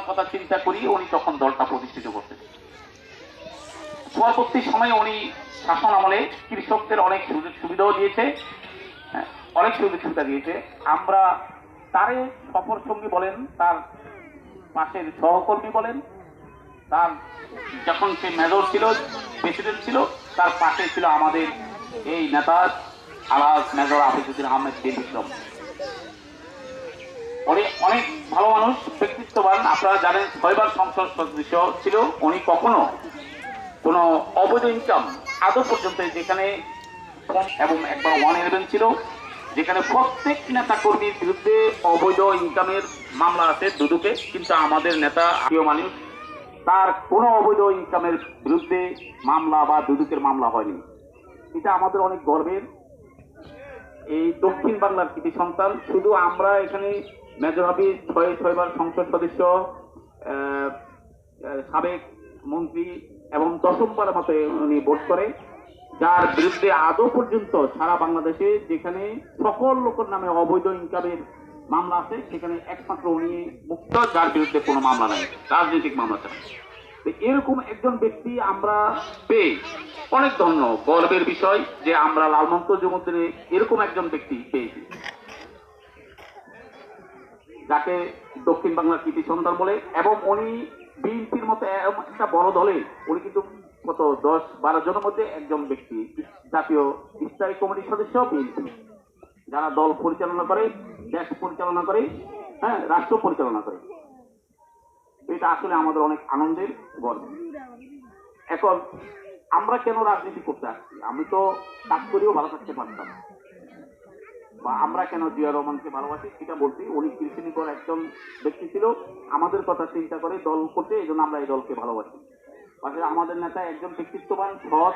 কথা চিন্তা করি উনি তখন দলটা প্রতিষ্ঠিত করতেন। পরবর্তী সময়ে উনি শাসন আমলে কৃষকদের অনেক সুযোগ সুবিধাও দিয়েছে, অনেক সুযোগ সুবিধা দিয়েছে। আমরা তারে সফর সঙ্গী বলেন, তার পাশের সহকর্মী বলেন, তার যখন সে মেজর ছিল, প্রেসিডেন্ট ছিল, তার পাশে ছিল আমাদের এই নেতা আলাস মেজর আফিজুদ্দিন আহমেদ বীর বিক্রম। উনি অনেক ভালো মানুষ, ব্যক্তিত্ববান। আপনারা জানেন 6বার সংসদ সদস্য ছিল। উনি কখনো কোনো অবৈধ ইনকাম আদৌ পর্যন্ত, যেখানে এবং একবার 111 ছিল, যেখানে প্রত্যেক নেতা কর্মীর বিরুদ্ধে অবৈধ ইনকামের মামলা আছে দুদকে, কিন্তু আমাদের নেতা প্রিয় মানুষ, তার কোনো অবৈধ ইনকামের বিরুদ্ধে মামলা বা দুদকের মামলা হয়নি। এটা আমাদের অনেক গর্বের। এই দক্ষিণ বাংলার কৃতি সন্তান। শুধু আমরা এখানে মেজর হাবিব 6বার সংসদ সদস্য, সাবেক মন্ত্রী এবং 10বার মতো উনি ভোট করে, যার বিরুদ্ধে আদৌ পর্যন্ত সারা বাংলাদেশে যেখানে সকল লোকের নামে অবৈধ ইনকামের মামলা আছে সেখানে একমাত্র উনি মুক্ত, যার বিরুদ্ধে কোনো মামলা নাই, রাজনৈতিক মামলা ছাড়া। এরকম একজন ব্যক্তি আমরা পেয়ে অনেক ধন্য, গর্বের বিষয় যে আমরা লালমন্ত যুবদের এরকম একজন ব্যক্তি পেয়েছি, যাকে দক্ষিণ বাংলার কৃতি সন্তান বলে। এবং উনি বিএনপির মতো একটা বড় দলে উনি কিন্তু কত 10-12 জনের মধ্যে একজন ব্যক্তি, জাতীয় স্থায়ী কমিটির সদস্য বিএনপি, যারা দল পরিচালনা করে, দেশ পরিচালনা করে, রাষ্ট্র পরিচালনা করে। এটা আসলে আমাদের অনেক আনন্দের গল্প। এখন আমরা কেন রাজনীতি করতে আসছি? আমি তো কাজ করেও ভালো থাকতে পারতাম, বা আমরা কেন জিয়া রহমানকে ভালোবাসি সেটা বলছি। উনি কৃষিনির্ভর একজন ব্যক্তি ছিল, আমাদের কথা চিন্তা করে দল করতে, এই জন্য আমরা এই দলকে ভালোবাসি। আমাদের নেতা একজন ব্যক্তিত্ববান, সৎ,